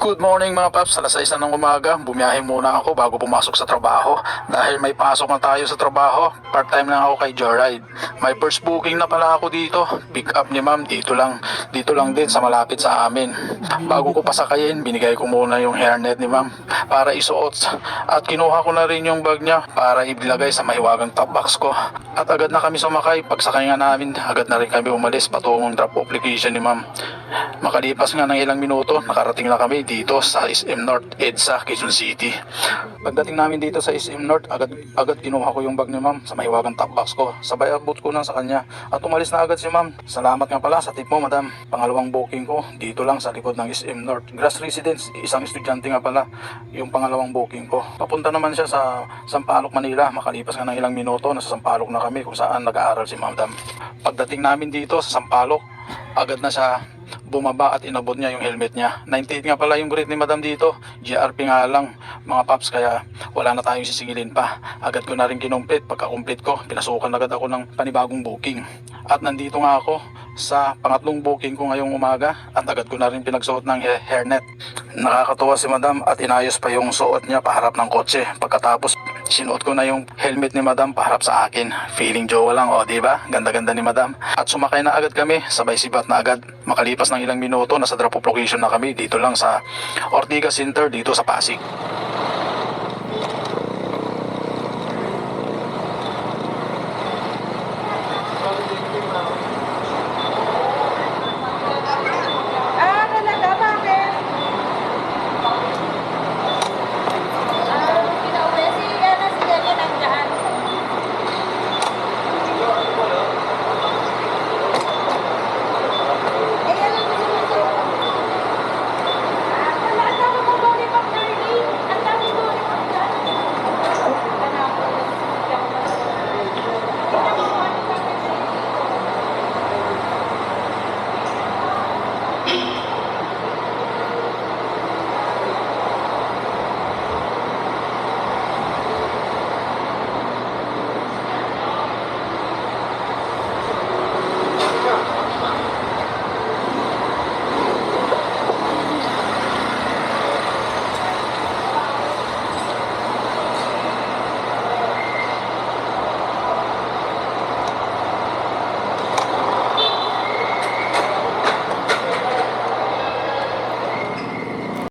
Good morning mga paps, alas 6 na ng umaga, bumiyahe muna ako bago pumasok sa trabaho dahil may pasok na tayo sa trabaho, part-time lang ako kay Joyride. May first booking na pala ako dito, pick up ni ma'am dito lang din sa malapit sa amin. Bago ko pasakayin, binigay ko muna yung hairnet ni ma'am para isuot at kinuha ko na rin yung bag niya para ilagay sa mahiwagang top box ko. At agad na kami sumakay, pagsakay nga namin, agad na rin kami umalis patungong drop application ni ma'am. Makalipas nga ng ilang minuto, nakarating na kami dito sa SM North EDSA, Quezon City. Pagdating namin dito sa SM North, agad kinuha ko yung bag ni ma'am sa mahiwagang top box ko. Sabay abot ko lang sa kanya at umalis na agad si ma'am. Salamat nga pala sa tip mo, madam. Pangalawang booking ko dito lang sa likod ng SM North. Grass Residence, isang estudyante nga pala yung pangalawang booking ko. Papunta naman siya sa Sampaloc, Manila. Makalipas nga ng ilang minuto, nasa Sampaloc na kami kung saan nag-aaral si madam. Pagdating namin dito sa Sampaloc, agad na siya bumaba at inabot niya yung helmet niya. 98 nga pala yung grade ni madam dito. GRP nga lang mga paps, kaya wala na tayong sisigilin pa. Agad ko na rin kinumplit. Pagka-complete ko, pinasukan agad ako ng panibagong booking. At nandito nga ako sa pangatlong booking ko ngayong umaga at agad ko na rin pinagsuot ng hairnet. Nakakatuwa si madam at inayos pa yung suot niya paharap ng kotse. Pagkatapos sinuot ko na yung helmet ni madam paharap sa akin. Feeling jowa lang, o diba? Ganda-ganda ni madam. At sumakay na agad kami, sabay sibat na agad. Makalipas ng ilang minuto, nasa drop off location na kami dito lang sa Ortigas Center dito sa Pasig.